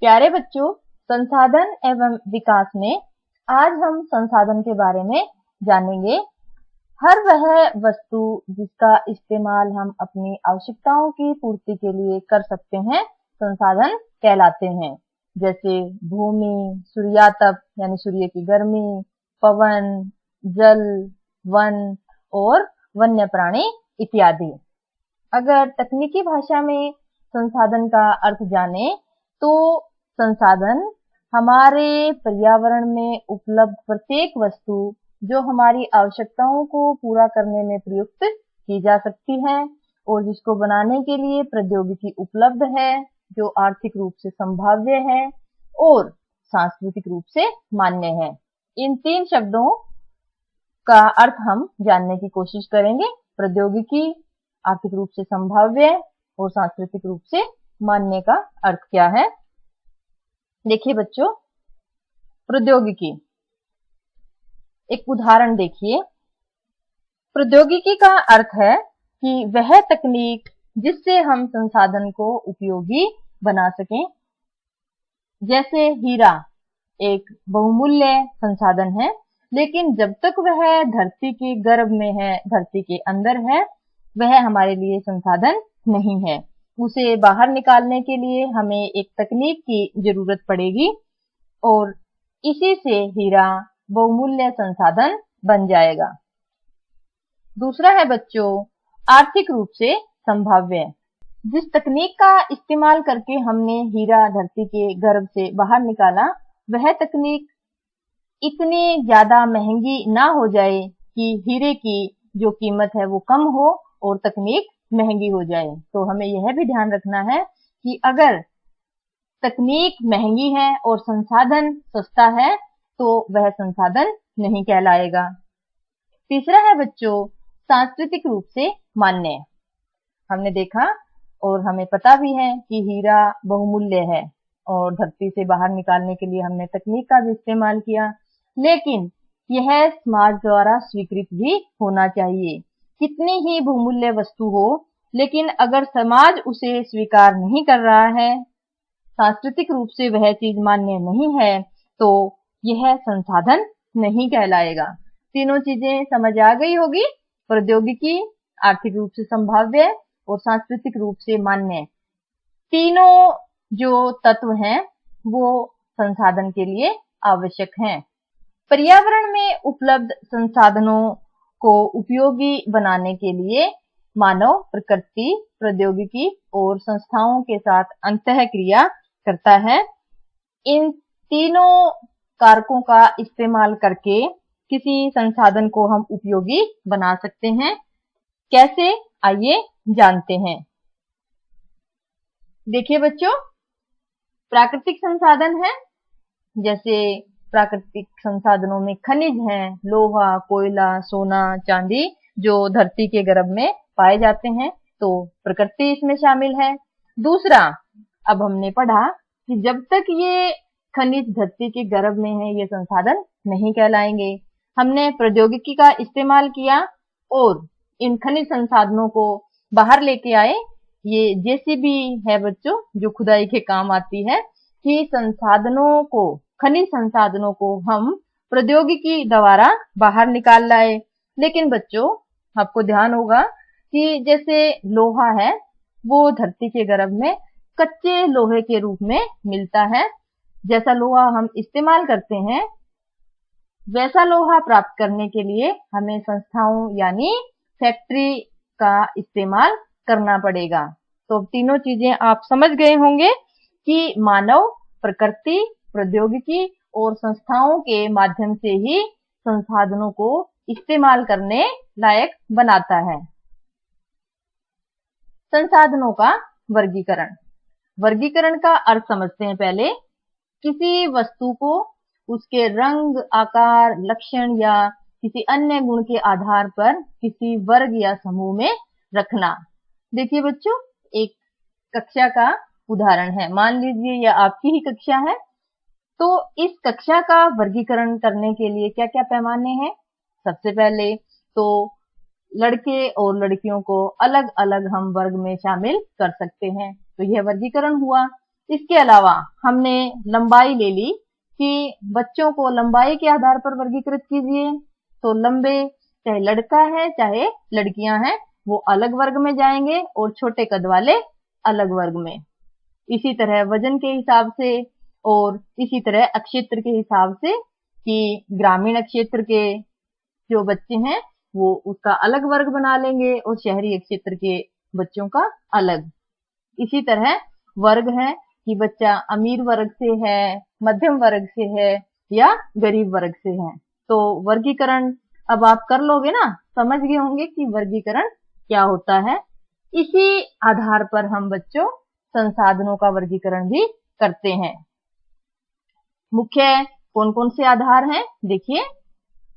प्यारे बच्चों, संसाधन एवं विकास में आज हम संसाधन के बारे में जानेंगे। हर वह वस्तु जिसका इस्तेमाल हम अपनी आवश्यकताओं की पूर्ति के लिए कर सकते हैं, संसाधन कहलाते हैं। जैसे भूमि, सूर्यातप यानी सूर्य की गर्मी, पवन, जल, वन और वन्य प्राणी इत्यादि। अगर तकनीकी भाषा में संसाधन का अर्थ जाने तो संसाधन हमारे पर्यावरण में उपलब्ध प्रत्येक वस्तु जो हमारी आवश्यकताओं को पूरा करने में प्रयुक्त की जा सकती है और जिसको बनाने के लिए प्रौद्योगिकी उपलब्ध है, जो आर्थिक रूप से संभाव्य है और सांस्कृतिक रूप से मान्य है। इन तीन शब्दों का अर्थ हम जानने की कोशिश करेंगे। प्रौद्योगिकी, आर्थिक रूप से संभाव्य और सांस्कृतिक रूप से मान्य का अर्थ क्या है। देखिए बच्चों, प्रौद्योगिकी, एक उदाहरण देखिए। प्रौद्योगिकी का अर्थ है कि वह तकनीक जिससे हम संसाधन को उपयोगी बना सकें। जैसे हीरा एक बहुमूल्य संसाधन है, लेकिन जब तक वह धरती के गर्भ में है, धरती के अंदर है, वह हमारे लिए संसाधन नहीं है। उसे बाहर निकालने के लिए हमें एक तकनीक की जरूरत पड़ेगी और इसी से हीरा बहुमूल्य संसाधन बन जाएगा। दूसरा है बच्चों, आर्थिक रूप से संभाव्य। जिस तकनीक का इस्तेमाल करके हमने हीरा धरती के गर्भ से बाहर निकाला, वह तकनीक इतनी ज्यादा महंगी ना हो जाए कि हीरे की जो कीमत है वो कम हो और तकनीक महंगी हो जाए। तो हमें यह भी ध्यान रखना है कि अगर तकनीक महंगी है और संसाधन सस्ता है तो वह संसाधन नहीं कहलाएगा। तीसरा है बच्चों, सांस्कृतिक रूप से मान्य। हमने देखा और हमें पता भी है कि हीरा बहुमूल्य है और धरती से बाहर निकालने के लिए हमने तकनीक का भी इस्तेमाल किया, लेकिन यह समाज द्वारा स्वीकृत भी होना चाहिए। कितनी ही बहुमूल्य वस्तु हो, लेकिन अगर समाज उसे स्वीकार नहीं कर रहा है, सांस्कृतिक रूप से वह चीज मान्य नहीं है, तो यह संसाधन नहीं कहलाएगा। तीनों चीजें समझ आ गई होगी। प्रौद्योगिकी, आर्थिक रूप से संभाव्य और सांस्कृतिक रूप से मान्य, तीनों जो तत्व हैं वो संसाधन के लिए आवश्यक हैं। पर्यावरण में उपलब्ध संसाधनों को उपयोगी बनाने के लिए मानव प्रकृति, प्रौद्योगिकी और संस्थाओं के साथ अंतःक्रिया करता है। इन तीनों कारकों का इस्तेमाल करके किसी संसाधन को हम उपयोगी बना सकते हैं। कैसे, आइए जानते हैं। देखिए बच्चों, प्राकृतिक संसाधन है, जैसे प्राकृतिक संसाधनों में खनिज हैं, लोहा, कोयला, सोना, चांदी, जो धरती के गर्भ में पाए जाते हैं, तो प्रकृति इसमें शामिल है। दूसरा, अब हमने पढ़ा कि जब तक ये खनिज धरती के गर्भ में है, ये संसाधन नहीं कहलाएंगे। हमने प्रौद्योगिकी का इस्तेमाल किया और इन खनिज संसाधनों को बाहर लेके आए। ये जेसीबी है बच्चों, जो खुदाई के काम आती है, कि संसाधनों को, खनिज संसाधनों को हम प्रौद्योगिकी द्वारा बाहर निकाल लाए। लेकिन बच्चों, आपको ध्यान होगा कि जैसे लोहा है, वो धरती के गर्भ में कच्चे लोहे के रूप में मिलता है। जैसा लोहा हम इस्तेमाल करते हैं, वैसा लोहा प्राप्त करने के लिए हमें संस्थाओं यानी फैक्ट्री का इस्तेमाल करना पड़ेगा। तो तीनों चीजें आप समझ गए होंगे कि मानव प्रकृति, प्रौद्योगिकी और संस्थाओं के माध्यम से ही संसाधनों को इस्तेमाल करने लायक बनाता है। संसाधनों का वर्गीकरण। वर्गीकरण का अर्थ समझते हैं पहले। किसी वस्तु को उसके रंग, आकार, लक्षण या किसी अन्य गुण के आधार पर किसी वर्ग या समूह में रखना। देखिए बच्चों, एक कक्षा का उदाहरण है। मान लीजिए यह आपकी ही कक्षा है, तो इस कक्षा का वर्गीकरण करने के लिए क्या क्या पैमाने हैं। सबसे पहले तो लड़के और लड़कियों को अलग अलग हम वर्ग में शामिल कर सकते हैं, तो यह वर्गीकरण हुआ। इसके अलावा हमने लंबाई ले ली कि बच्चों को लंबाई के आधार पर वर्गीकृत कीजिए। तो लंबे चाहे लड़का है चाहे लड़कियां हैं वो अलग वर्ग में जाएंगे और छोटे कद वाले अलग वर्ग में। इसी तरह वजन के हिसाब से और इसी तरह अक्षेत्र के हिसाब से कि ग्रामीण क्षेत्र के जो बच्चे हैं वो उसका अलग वर्ग बना लेंगे और शहरी क्षेत्र के बच्चों का अलग। इसी तरह वर्ग है कि बच्चा अमीर वर्ग से है, मध्यम वर्ग से है या गरीब वर्ग से है। तो वर्गीकरण अब आप कर लोगे ना, समझ गए होंगे कि वर्गीकरण क्या होता है। इसी आधार पर हम बच्चों संसाधनों का वर्गीकरण भी करते हैं। मुख्य कौन कौन से आधार हैं देखिए,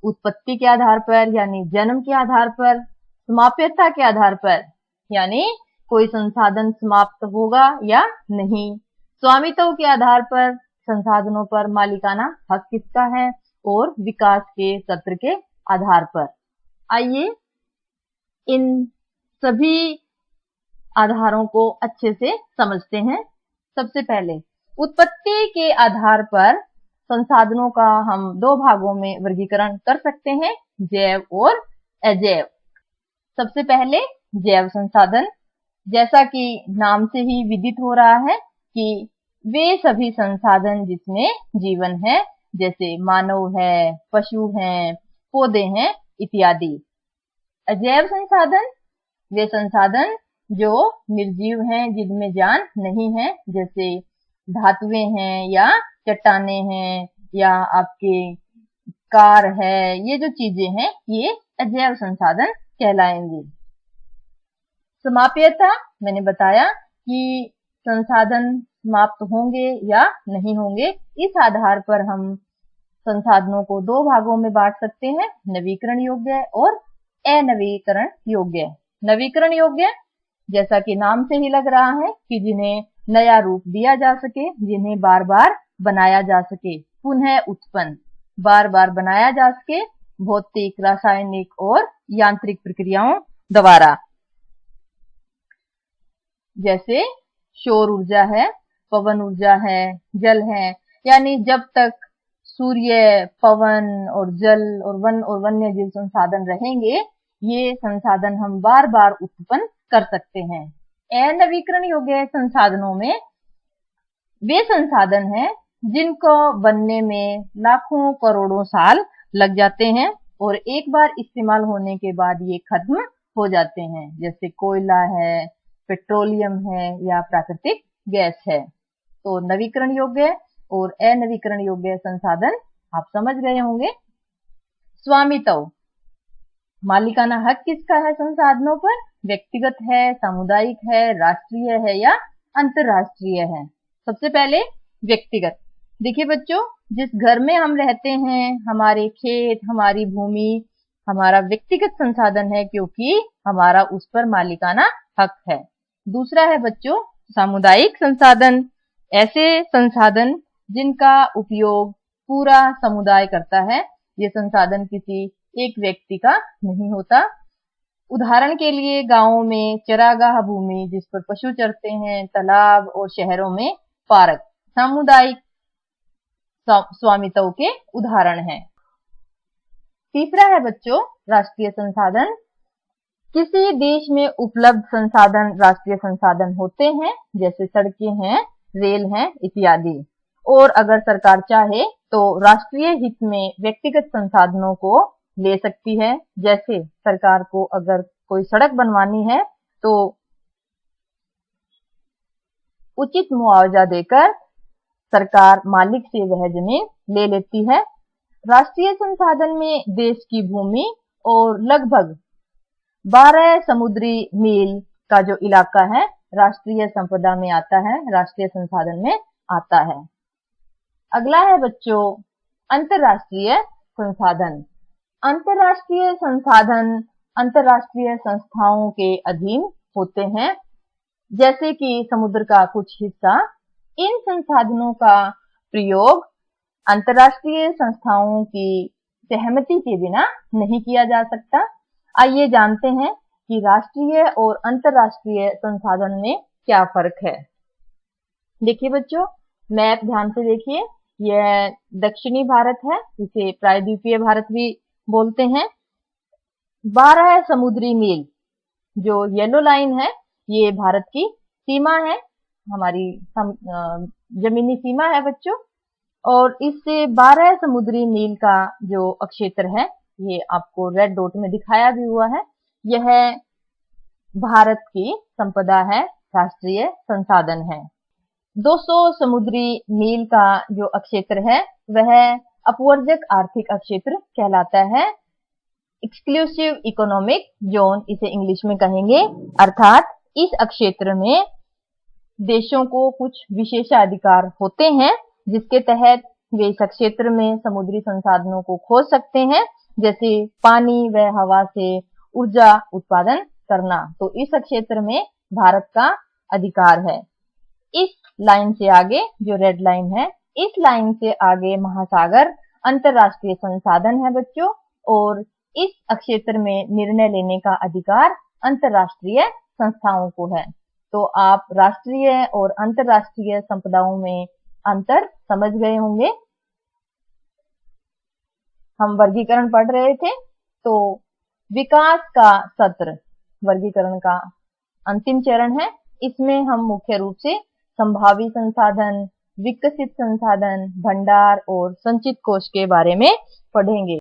उत्पत्ति के आधार पर यानी जन्म के आधार पर, समाप्यता के आधार पर यानी कोई संसाधन समाप्त होगा या नहीं, स्वामित्व के आधार पर संसाधनों पर मालिकाना हक किसका है और विकास के सत्र के आधार पर। आइए इन सभी आधारों को अच्छे से समझते हैं। सबसे पहले उत्पत्ति के आधार पर संसाधनों का हम दो भागों में वर्गीकरण कर सकते हैं, जैव और अजैव। सबसे पहले जैव संसाधन, जैसा कि नाम से ही विदित हो रहा है कि वे सभी संसाधन जिसमें जीवन है, जैसे मानव है, पशु हैं, पौधे हैं इत्यादि। अजैव संसाधन वे संसाधन जो निर्जीव हैं, जिनमें जान नहीं है, जैसे धातुएं हैं या चट्टाने हैं या आपके कार है, ये जो चीजें हैं ये अजैव संसाधन कहलाएंगे। समाप्यता मैंने बताया कि संसाधन समाप्त होंगे या नहीं होंगे, इस आधार पर हम संसाधनों को दो भागों में बांट सकते हैं, नवीकरण योग्य और अनवीकरण योग्य। नवीकरण योग्य जैसा कि नाम से ही लग रहा है कि जिन्हें नया रूप दिया जा सके, जिन्हें बार बार बनाया जा सके, पुनः उत्पन्न, बार बार बनाया जा सके भौतिक, रासायनिक और यांत्रिक प्रक्रियाओं द्वारा। जैसे सौर ऊर्जा है, पवन ऊर्जा है, जल है, यानी जब तक सूर्य, पवन और जल और वन और वन्य जीव संसाधन रहेंगे, ये संसाधन हम बार बार उत्पन्न कर सकते हैं। अनवीकरण योग्य संसाधनों में वे संसाधन हैं जिनको बनने में लाखों करोड़ों साल लग जाते हैं और एक बार इस्तेमाल होने के बाद ये खत्म हो जाते हैं, जैसे कोयला है, पेट्रोलियम है या प्राकृतिक गैस है। तो नवीकरण योग्य और अनवीकरण योग्य संसाधन आप समझ गए होंगे। स्वामित्व, मालिकाना हक किसका है संसाधनों पर? व्यक्तिगत है, सामुदायिक है, राष्ट्रीय है या अंतरराष्ट्रीय है? सबसे पहले व्यक्तिगत। देखिए बच्चों, जिस घर में हम रहते हैं, हमारे खेत, हमारी भूमि हमारा व्यक्तिगत संसाधन है क्योंकि हमारा उस पर मालिकाना हक है। दूसरा है बच्चों सामुदायिक संसाधन, ऐसे संसाधन जिनका उपयोग पूरा समुदाय करता है, ये संसाधन किसी एक व्यक्ति का नहीं होता। उदाहरण के लिए गांवों में चरागाह भूमि जिस पर पशु चरते हैं, तालाब और शहरों में पार्क सामुदायिक स्वामित्व के उदाहरण हैं। तीसरा है बच्चों राष्ट्रीय संसाधन। किसी देश में उपलब्ध संसाधन राष्ट्रीय संसाधन होते हैं, जैसे सड़कें हैं, रेल हैं इत्यादि। और अगर सरकार चाहे तो राष्ट्रीय हित में व्यक्तिगत संसाधनों को ले सकती है। जैसे सरकार को अगर कोई सड़क बनवानी है तो उचित मुआवजा देकर सरकार मालिक से वह जमीन ले लेती है। राष्ट्रीय संसाधन में देश की भूमि और लगभग 12 समुद्री मील का जो इलाका है राष्ट्रीय संपदा में आता है, राष्ट्रीय संसाधन में आता है। अगला है बच्चों अंतरराष्ट्रीय संसाधन। अंतरराष्ट्रीय संसाधन अंतरराष्ट्रीय संस्थाओं के अधीन होते हैं, जैसे कि समुद्र का कुछ हिस्सा। इन संसाधनों का प्रयोग अंतरराष्ट्रीय संस्थाओं की सहमति के बिना नहीं किया जा सकता। आइए जानते हैं कि राष्ट्रीय और अंतरराष्ट्रीय संसाधन में क्या फर्क है। देखिए बच्चों, मैप ध्यान से देखिए। यह दक्षिणी भारत है, इसे प्रायद्वीपीय भारत भी बोलते हैं। 12 समुद्री मील जो येलो लाइन है, ये भारत की सीमा है, हमारी जमीनी सीमा है बच्चों। और इससे 12 समुद्री मील का जो क्षेत्र है, ये आपको रेड डॉट में दिखाया भी हुआ है, यह भारत की संपदा है, राष्ट्रीय संसाधन है। 200 समुद्री मील का जो क्षेत्र है, वह अपवर्जक आर्थिक क्षेत्र कहलाता है। एक्सक्लूसिव इकोनॉमिक जोन इसे इंग्लिश में कहेंगे, अर्थात इस क्षेत्र में देशों को कुछ विशेषाधिकार होते हैं, जिसके तहत वे इस क्षेत्र में समुद्री संसाधनों को खोज सकते हैं, जैसे पानी व हवा से ऊर्जा उत्पादन करना। तो इस क्षेत्र में भारत का अधिकार है। इस लाइन से आगे जो रेड लाइन है, इस लाइन से आगे महासागर अंतरराष्ट्रीय संसाधन है बच्चों, और इस क्षेत्र में निर्णय लेने का अधिकार अंतरराष्ट्रीय संस्थाओं को है। तो आप राष्ट्रीय और अंतरराष्ट्रीय संपदाओं में अंतर समझ गए होंगे। हम वर्गीकरण पढ़ रहे थे, तो विकास का सत्र वर्गीकरण का अंतिम चरण है। इसमें हम मुख्य रूप से संभावी संसाधन, विकसित संसाधन, भंडार और संचित कोष के बारे में पढ़ेंगे।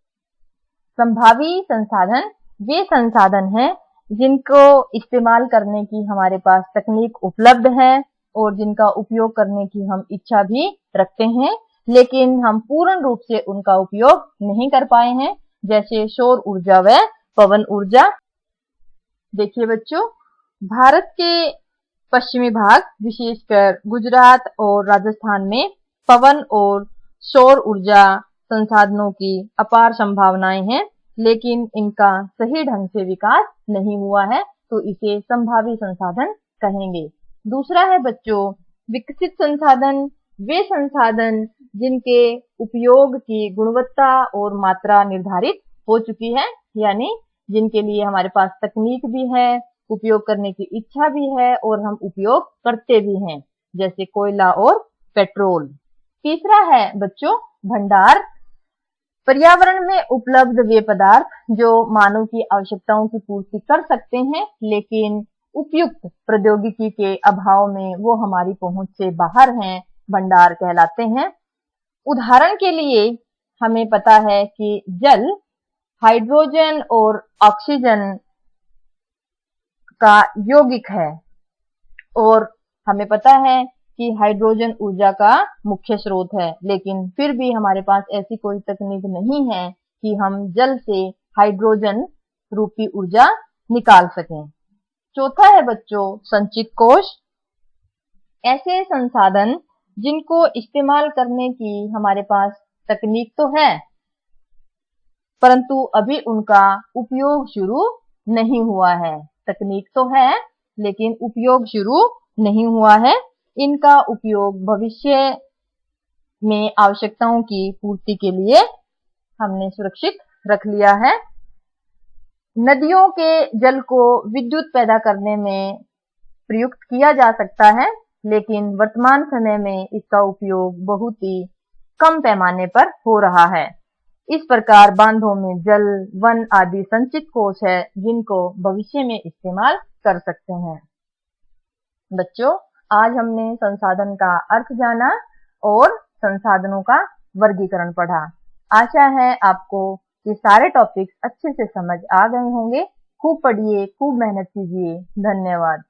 संभावी संसाधन वे संसाधन हैं जिनको इस्तेमाल करने की हमारे पास तकनीक उपलब्ध है और जिनका उपयोग करने की हम इच्छा भी रखते हैं, लेकिन हम पूर्ण रूप से उनका उपयोग नहीं कर पाए हैं, जैसे सौर ऊर्जा व पवन ऊर्जा। देखिए बच्चों, भारत के पश्चिमी भाग, विशेषकर गुजरात और राजस्थान में पवन और सौर ऊर्जा संसाधनों की अपार संभावनाएं हैं, लेकिन इनका सही ढंग से विकास नहीं हुआ है, तो इसे संभावी संसाधन कहेंगे। दूसरा है बच्चों विकसित संसाधन, वे संसाधन जिनके उपयोग की गुणवत्ता और मात्रा निर्धारित हो चुकी है, यानी जिनके लिए हमारे पास तकनीक भी है, उपयोग करने की इच्छा भी है और हम उपयोग करते भी हैं, जैसे कोयला और पेट्रोल। तीसरा है बच्चों भंडार, पर्यावरण में उपलब्ध वे पदार्थ जो मानव की आवश्यकताओं की पूर्ति कर सकते हैं, लेकिन उपयुक्त प्रौद्योगिकी के अभाव में वो हमारी पहुंच से बाहर हैं, भंडार कहलाते हैं। उदाहरण के लिए हमें पता है कि जल हाइड्रोजन और ऑक्सीजन का यौगिक है, और हमें पता है कि हाइड्रोजन ऊर्जा का मुख्य स्रोत है, लेकिन फिर भी हमारे पास ऐसी कोई तकनीक नहीं है कि हम जल से हाइड्रोजन रूपी ऊर्जा निकाल सकें। चौथा है बच्चों संचित कोष, ऐसे संसाधन जिनको इस्तेमाल करने की हमारे पास तकनीक तो है, परंतु अभी उनका उपयोग शुरू नहीं हुआ है। तकनीक तो है, लेकिन उपयोग शुरू नहीं हुआ है। इनका उपयोग भविष्य में आवश्यकताओं की पूर्ति के लिए हमने सुरक्षित रख लिया है। नदियों के जल को विद्युत पैदा करने में प्रयुक्त किया जा सकता है, लेकिन वर्तमान समय में इसका उपयोग बहुत ही कम पैमाने पर हो रहा है। इस प्रकार बांधों में जल, वन आदि संचित कोष है जिनको भविष्य में इस्तेमाल कर सकते हैं। बच्चों, आज हमने संसाधन का अर्थ जाना और संसाधनों का वर्गीकरण पढ़ा। आशा है आपको ये सारे टॉपिक्स अच्छे से समझ आ गए होंगे। खूब पढ़िए, खूब मेहनत कीजिए। धन्यवाद।